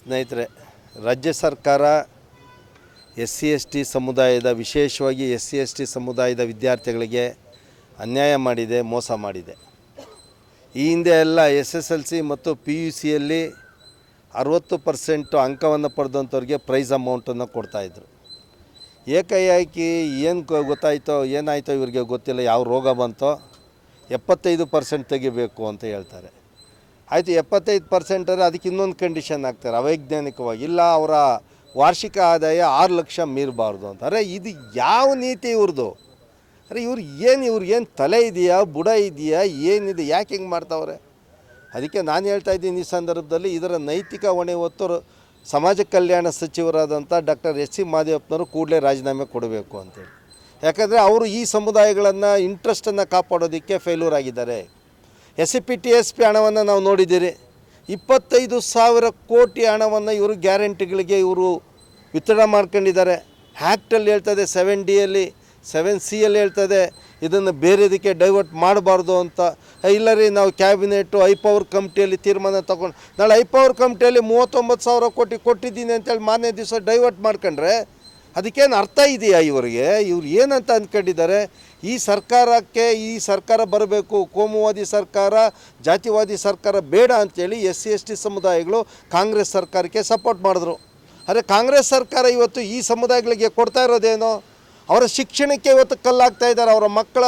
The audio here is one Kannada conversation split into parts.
ಸ್ನೇಹಿತರೆ, ರಾಜ್ಯ ಸರ್ಕಾರ SC/ST ಸಮುದಾಯದ ವಿಶೇಷವಾಗಿ SC/ST ಸಮುದಾಯದ ವಿದ್ಯಾರ್ಥಿಗಳಿಗೆ ಅನ್ಯಾಯ ಮಾಡಿದೆ, ಮೋಸ ಮಾಡಿದೆ. ಈ ಹಿಂದೆ ಎಲ್ಲ SSLC ಮತ್ತು PUCಯಲ್ಲಿ 60% ಅಂಕವನ್ನು ಪಡೆದಂಥವ್ರಿಗೆ ಪ್ರೈಸ್ ಅಮೌಂಟನ್ನು ಕೊಡ್ತಾಯಿದ್ರು. ಏಕಾಏಕಿ ಏನು ಗೊತ್ತಾಯಿತೋ ಏನಾಯಿತೋ ಇವರಿಗೆ ಗೊತ್ತಿಲ್ಲ, ಯಾವ ರೋಗ ಬಂತೋ 75% ತೆಗಿಬೇಕು ಅಂತ ಹೇಳ್ತಾರೆ. ಆಯಿತು, 75% ಅದಕ್ಕೆ ಇನ್ನೊಂದು ಕಂಡೀಷನ್ ಹಾಕ್ತಾರೆ ಅವೈಜ್ಞಾನಿಕವಾಗಿ, ಇಲ್ಲ ಅವರ ವಾರ್ಷಿಕ ಆದಾಯ 6 ಲಕ್ಷ ಮೀರಬಾರ್ದು ಅಂತ. ಅರೆ ಇದು ಯಾವ ನೀತಿ ಇವ್ರದ್ದು? ಅರೆ ಇವ್ರಿಗೇನು ತಲೆ ಇದೆಯಾ, ಬುಡ ಇದೆಯಾ, ಏನಿದೆ, ಯಾಕೆ ಹಿಂಗೆ ಮಾಡ್ತಾವ್ರೆ? ಅದಕ್ಕೆ ನಾನು ಹೇಳ್ತಾ ಇದ್ದೀನಿ, ಈ ಸಂದರ್ಭದಲ್ಲಿ ಇದರ ನೈತಿಕ ಹೊಣೆ ಹೊತ್ತು ಸಮಾಜ ಕಲ್ಯಾಣ ಸಚಿವರಾದಂಥ ಡಾಕ್ಟರ್ SC ಮಾದೇವಪ್ಪನವರು ಕೂಡಲೇ ರಾಜೀನಾಮೆ ಕೊಡಬೇಕು ಅಂತೇಳಿ. ಯಾಕಂದರೆ ಅವರು ಈ ಸಮುದಾಯಗಳನ್ನು ಇಂಟ್ರೆಸ್ಟನ್ನು ಕಾಪಾಡೋದಕ್ಕೆ ಫೇಲ್ಯೂರ್ ಆಗಿದ್ದಾರೆ. SCP TSP ಹಣವನ್ನು ನಾವು ನೋಡಿದ್ದೀರಿ, 25,000 ಕೋಟಿ ಹಣವನ್ನು ಇವರು ಗ್ಯಾರಂಟಿಗಳಿಗೆ ಇವರು ವಿತರಣೆ ಮಾಡ್ಕೊಂಡಿದ್ದಾರೆ. ಆ್ಯಕ್ಟಲ್ಲಿ ಹೇಳ್ತದೆ 7Dಯಲ್ಲಿ 7Cಯಲ್ಲಿ ಹೇಳ್ತದೆ ಇದನ್ನು ಬೇರೆದಕ್ಕೆ ಡೈವರ್ಟ್ ಮಾಡಬಾರ್ದು ಅಂತ. ಇಲ್ಲ ರೀ, ನಾವು ಕ್ಯಾಬಿನೆಟ್ಟು ಹೈಪವರ್ ಕಮಿಟಿಯಲ್ಲಿ ತೀರ್ಮಾನ ತಗೊಂಡು ನಾಳೆ ಹೈಪವರ್ ಕಮಿಟಿಯಲ್ಲಿ 39,000 ಕೋಟಿ ಕೊಟ್ಟಿದ್ದೀನಿ ಅಂತೇಳಿ ಮಾನ್ಯ ದಿವಸ ಡೈವರ್ಟ್ ಮಾಡ್ಕೊಂಡ್ರೆ ಅದಕ್ಕೇನು ಅರ್ಥ ಇದೆಯಾ ಇವರಿಗೆ? ಇವ್ರು ಏನಂತ ಅಂದ್ಕೊಂಡಿದ್ದಾರೆ? ಈ ಸರ್ಕಾರ ಬರಬೇಕು, ಕೋಮುವಾದಿ ಸರ್ಕಾರ, ಜಾತಿವಾದಿ ಸರ್ಕಾರ ಬೇಡ ಅಂಥೇಳಿ SC/ST ಸಮುದಾಯಗಳು ಕಾಂಗ್ರೆಸ್ ಸರ್ಕಾರಕ್ಕೆ ಸಪೋರ್ಟ್ ಮಾಡಿದ್ರು. ಆದರೆ ಕಾಂಗ್ರೆಸ್ ಸರ್ಕಾರ ಇವತ್ತು ಈ ಸಮುದಾಯಗಳಿಗೆ ಕೊಡ್ತಾ ಇರೋದೇನೋ, ಅವರ ಶಿಕ್ಷಣಕ್ಕೆ ಇವತ್ತು ಕಲ್ಲಾಗ್ತಾ ಇದ್ದಾರೆ, ಅವರ ಮಕ್ಕಳ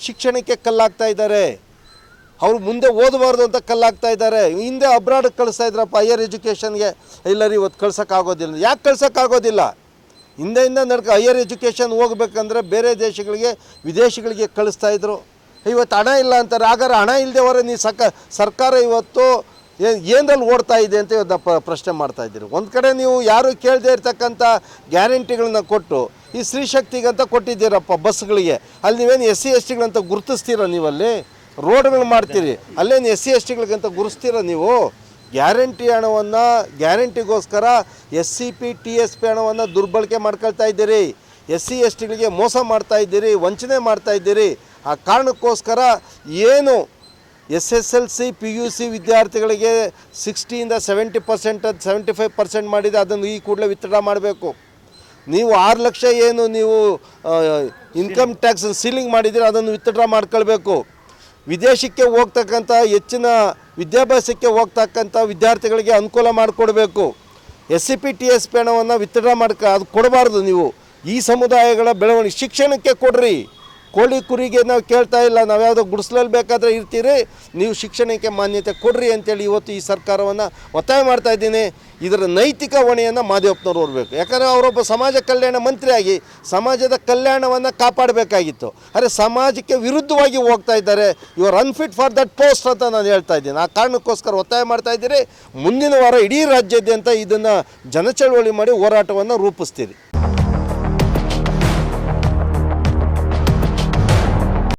ಶಿಕ್ಷಣಕ್ಕೆ ಕಲ್ಲಾಗ್ತಾ ಇದ್ದಾರೆ, ಅವರು ಮುಂದೆ ಓದಬಾರ್ದು ಅಂತ ಕಲ್ಲಾಗ್ತಾ ಇದ್ದಾರೆ. ಹಿಂದೆ ಅಬ್ರಾಡ್ಗೆ ಕಳಿಸ್ತಾ ಇದ್ರಪ್ಪ ಹೈಯರ್ ಎಜುಕೇಷನ್ಗೆ, ಇಲ್ಲ ರೀ ಇವತ್ತು ಕಳ್ಸೋಕ್ಕಾಗೋದಿಲ್ಲ. ಯಾಕೆ ಕಳ್ಸೋಕ್ಕಾಗೋದಿಲ್ಲ? ಹಿಂದೆಯಿಂದ ಹೈಯರ್ ಎಜುಕೇಷನ್ ಹೋಗ್ಬೇಕಂದ್ರೆ ಬೇರೆ ದೇಶಗಳಿಗೆ, ವಿದೇಶಗಳಿಗೆ ಕಳಿಸ್ತಾಯಿದ್ರು. ಇವತ್ತು ಹಣ ಇಲ್ಲ ಅಂತಾರೆ. ಹಾಗಾದ್ರೆ ಹಣ ಇಲ್ಲದೆ ಹೊರ ನೀವು ಸರ್ಕಾರ ಇವತ್ತು ಏನರಲ್ಲಿ ಓಡ್ತಾ ಇದೆ ಅಂತ ಇವತ್ತು ಪ್ರಶ್ನೆ ಮಾಡ್ತಾಯಿದ್ದೀರಿ. ಒಂದು ಕಡೆ ನೀವು ಯಾರು ಕೇಳದೇ ಇರ್ತಕ್ಕಂಥ ಗ್ಯಾರಂಟಿಗಳನ್ನ ಕೊಟ್ಟು ಈ ಸ್ತ್ರೀ ಶಕ್ತಿಗಂತ ಕೊಟ್ಟಿದ್ದೀರಪ್ಪ ಬಸ್ಗಳಿಗೆ, ಅಲ್ಲಿ ನೀವೇನು SC/STಗಳಂತ ಗುರುತಿಸ್ತೀರ? ನೀವಲ್ಲಿ ರೋಡ್ಗಳು ಮಾಡ್ತೀರಿ, ಅಲ್ಲೇನು SC/STಗಳಿಗಂತ ಗುರುತಿಸ್ತೀರ ನೀವು? ಗ್ಯಾರಂಟಿ ಹಣವನ್ನು ಗ್ಯಾರಂಟಿಗೋಸ್ಕರ SCP TSP ಹಣವನ್ನು ದುರ್ಬಳಕೆ ಮಾಡ್ಕೊಳ್ತಾ ಇದ್ದೀರಿ, SC/STಗಳಿಗೆ ಮೋಸ ಮಾಡ್ತಾ ಇದ್ದೀರಿ, ವಂಚನೆ ಮಾಡ್ತಾ ಇದ್ದೀರಿ. ಆ ಕಾರಣಕ್ಕೋಸ್ಕರ ಏನು SSLC PUC ವಿದ್ಯಾರ್ಥಿಗಳಿಗೆ 60ಇಂದ 70% 75% ಮಾಡಿದೆ, ಅದನ್ನು ಈ ಕೂಡಲೇ ವಿತ್ಡ್ರಾ ಮಾಡಬೇಕು. ನೀವು 6 ಲಕ್ಷ ಏನು ನೀವು ಇನ್ಕಮ್ ಟ್ಯಾಕ್ಸ್ ಸೀಲಿಂಗ್ ಮಾಡಿದ್ದೀರಿ, ಅದನ್ನು ವಿತ್ಡ್ರಾ ಮಾಡ್ಕೊಳ್ಬೇಕು. ವಿದೇಶಕ್ಕೆ ಹೋಗ್ತಕ್ಕಂಥ ಹೆಚ್ಚಿನ ವಿದ್ಯಾಭ್ಯಾಸಕ್ಕೆ ಹೋಗ್ತಕ್ಕಂಥ ವಿದ್ಯಾರ್ಥಿಗಳಿಗೆ ಅನುಕೂಲ ಮಾಡಿಕೊಡ್ಬೇಕು. SCP TSP ಹಣವನ್ನು ವಿತ್ಡ್ರಾ ಅದು ಕೊಡಬಾರ್ದು. ನೀವು ಈ ಸಮುದಾಯಗಳ ಬೆಳವಣಿಗೆ ಶಿಕ್ಷಣಕ್ಕೆ ಕೊಡ್ರಿ. ಕೋಳಿ ಕುರಿಗೆ ನಾವು ಕೇಳ್ತಾ ಇಲ್ಲ, ನಾವು ಯಾವುದೋ ಗುಡಿಸಲಲ್ಲಿ ಬೇಕಾದರೆ ಇರ್ತೀರಿ, ನೀವು ಶಿಕ್ಷಣಕ್ಕೆ ಮಾನ್ಯತೆ ಕೊಡ್ರಿ ಅಂತೇಳಿ ಇವತ್ತು ಈ ಸರ್ಕಾರವನ್ನು ಒತ್ತಾಯ ಮಾಡ್ತಾ ಇದ್ದೀನಿ. ಇದರ ನೈತಿಕ ಹೊಣೆಯನ್ನು ಮಾದೇವಪ್ಪನವ್ರು ಹೊರಬೇಕು. ಯಾಕಂದರೆ ಅವರೊಬ್ಬ ಸಮಾಜ ಕಲ್ಯಾಣ ಮಂತ್ರಿಯಾಗಿ ಸಮಾಜದ ಕಲ್ಯಾಣವನ್ನು ಕಾಪಾಡಬೇಕಾಗಿತ್ತು. ಆದರೆ ಸಮಾಜಕ್ಕೆ ವಿರುದ್ಧವಾಗಿ ಹೋಗ್ತಾ ಇದ್ದಾರೆ. You are unfit for that post ಅಂತ ನಾನು ಹೇಳ್ತಾ ಇದ್ದೀನಿ. ಆ ಕಾರಣಕ್ಕೋಸ್ಕರ ಒತ್ತಾಯ ಮಾಡ್ತಾ ಇದ್ದೀರಿ. ಮುಂದಿನ ವಾರ ಇಡೀ ರಾಜ್ಯಾದ್ಯಂತ ಇದನ್ನು ಜನಚಳವಳಿ ಮಾಡಿ ಹೋರಾಟವನ್ನು ರೂಪಿಸ್ತೀರಿ.